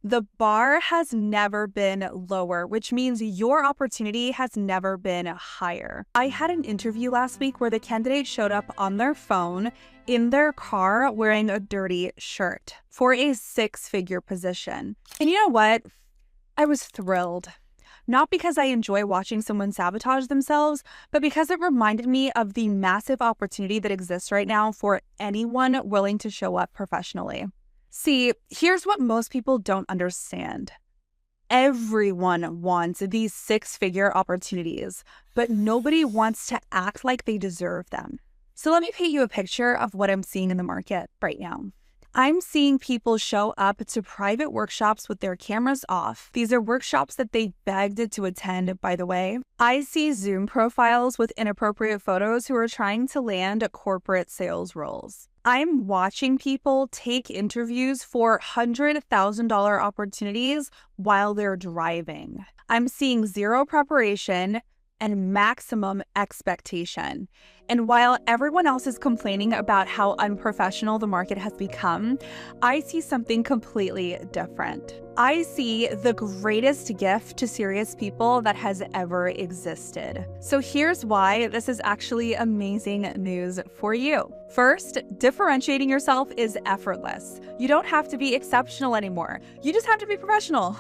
The bar has never been lower, which means your opportunity has never been higher. I had an interview last week where the candidate showed up on their phone in their car wearing a dirty shirt for a six-figure position. And you know what? I was thrilled. Not because I enjoy watching someone sabotage themselves, but because it reminded me of the massive opportunity that exists right now for anyone willing to show up professionally. See, here's what most people don't understand. Everyone wants these six-figure opportunities, but nobody wants to act like they deserve them. So let me paint you a picture of what I'm seeing in the market right now. I'm seeing people show up to private workshops with their cameras off. These are workshops that they begged to attend, by the way. I see Zoom profiles with inappropriate photos who are trying to land corporate sales roles. I'm watching people take interviews for $100,000 opportunities while they're driving. I'm seeing zero preparation and maximum expectation. And while everyone else is complaining about how unprofessional the market has become, I see something completely different. I see the greatest gift to serious people that has ever existed. So here's why this is actually amazing news for you. First, differentiating yourself is effortless. You don't have to be exceptional anymore. You just have to be professional.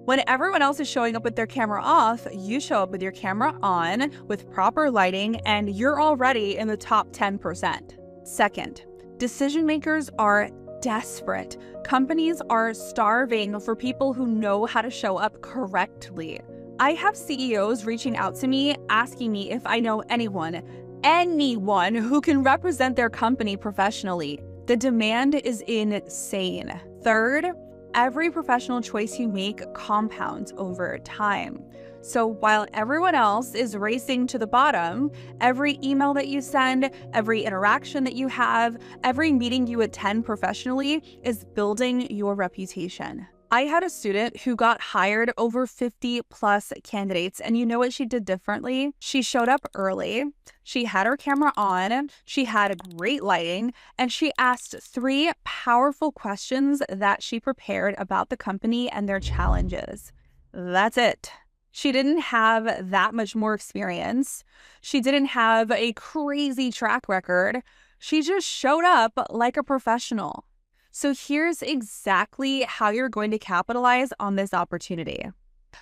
When everyone else is showing up with their camera off, you show up with your camera on with proper lighting, and you're already in the top 10%. Second, decision makers are desperate. Companies are starving for people who know how to show up correctly. I have CEOs reaching out to me asking me if I know anyone who can represent their company professionally. The demand is insane. Third, every professional choice you make compounds over time. So while everyone else is racing to the bottom, every email that you send, every interaction that you have, every meeting you attend professionally is building your reputation. I had a student who got hired over 50 plus candidates, and you know what she did differently? She showed up early, she had her camera on, she had great lighting, and she asked 3 powerful questions that she prepared about the company and their challenges. That's it. She didn't have that much more experience. She didn't have a crazy track record. She just showed up like a professional. So here's exactly how you're going to capitalize on this opportunity.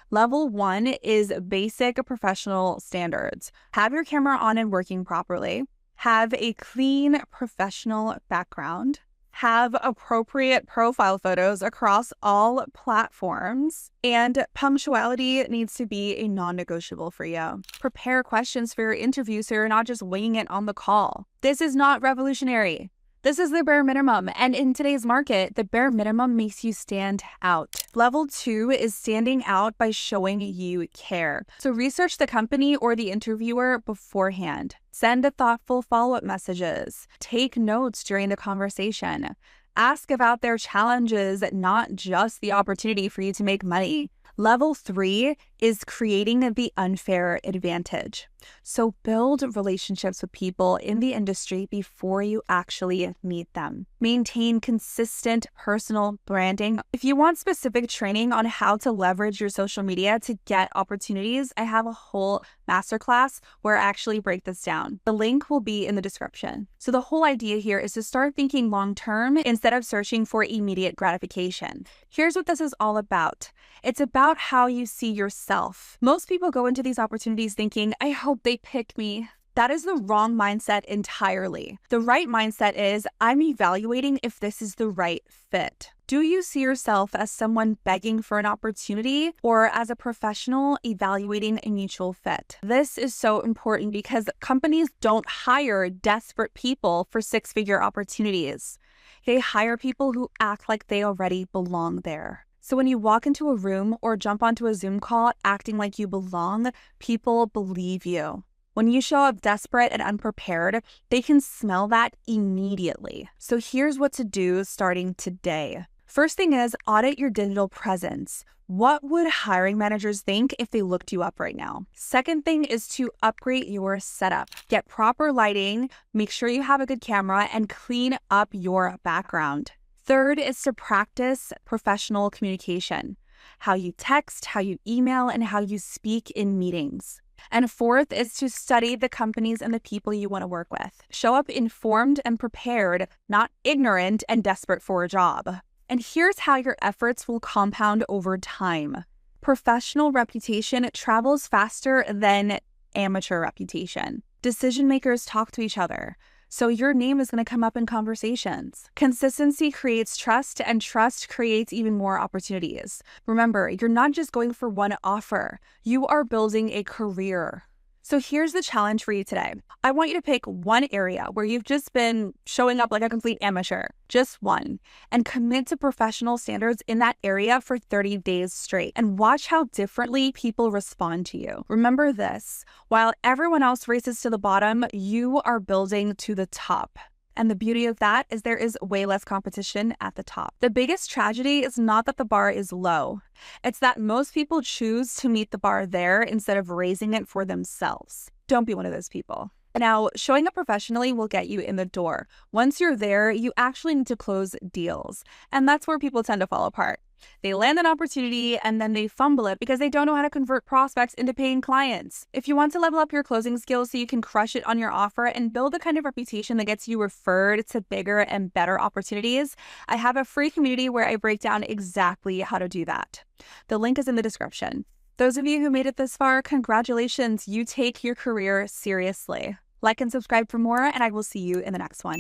Level 1 is basic professional standards. Have your camera on and working properly. Have a clean professional background. Have appropriate profile photos across all platforms. And punctuality needs to be a non-negotiable for you. Prepare questions for your interview so you're not just winging it on the call. This is not revolutionary. This is the bare minimum, and in today's market, the bare minimum makes you stand out. Level 2 is standing out by showing you care. So research the company or the interviewer beforehand. Send thoughtful follow-up messages. Take notes during the conversation. Ask about their challenges, not just the opportunity for you to make money. Level 3 is creating the unfair advantage. So build relationships with people in the industry before you actually meet them. Maintain consistent personal branding. If you want specific training on how to leverage your social media to get opportunities, I have a whole masterclass where I actually break this down. The link will be in the description. So the whole idea here is to start thinking long-term instead of searching for immediate gratification. Here's what this is all about. It's about how you see yourself. Most people go into these opportunities thinking, I hope they pick me. That is the wrong mindset entirely. The right mindset is, I'm evaluating if this is the right fit. Do you see yourself as someone begging for an opportunity or as a professional evaluating a mutual fit? This is so important because companies don't hire desperate people for six-figure opportunities. They hire people who act like they already belong there. So when you walk into a room or jump onto a Zoom call acting like you belong, people believe you. When you show up desperate and unprepared, they can smell that immediately. So here's what to do starting today. First thing is audit your digital presence. What would hiring managers think if they looked you up right now? Second thing is to upgrade your setup. Get proper lighting, make sure you have a good camera, and clean up your background. Third is to practice professional communication, how you text, how you email, and how you speak in meetings. And fourth is to study the companies and the people you want to work with. Show up informed and prepared, not ignorant and desperate for a job. And here's how your efforts will compound over time. Professional reputation travels faster than amateur reputation. Decision makers talk to each other, so your name is going to come up in conversations. Consistency creates trust, and trust creates even more opportunities. Remember, you're not just going for one offer. You are building a career. So here's the challenge for you today. I want you to pick one area where you've just been showing up like a complete amateur, just one, and commit to professional standards in that area for 30 days straight and watch how differently people respond to you. Remember this, while everyone else races to the bottom, you are building to the top. And the beauty of that is there is way less competition at the top. The biggest tragedy is not that the bar is low. It's that most people choose to meet the bar there instead of raising it for themselves. Don't be one of those people. Now, showing up professionally will get you in the door. Once you're there, you actually need to close deals. And that's where people tend to fall apart. They land an opportunity and then they fumble it because they don't know how to convert prospects into paying clients. If you want to level up your closing skills so you can crush it on your offer and build the kind of reputation that gets you referred to bigger and better opportunities, I have a free community where I break down exactly how to do that. The link is in the description. Those of you who made it this far, congratulations, you take your career seriously. Like and subscribe for more, and I will see you in the next one.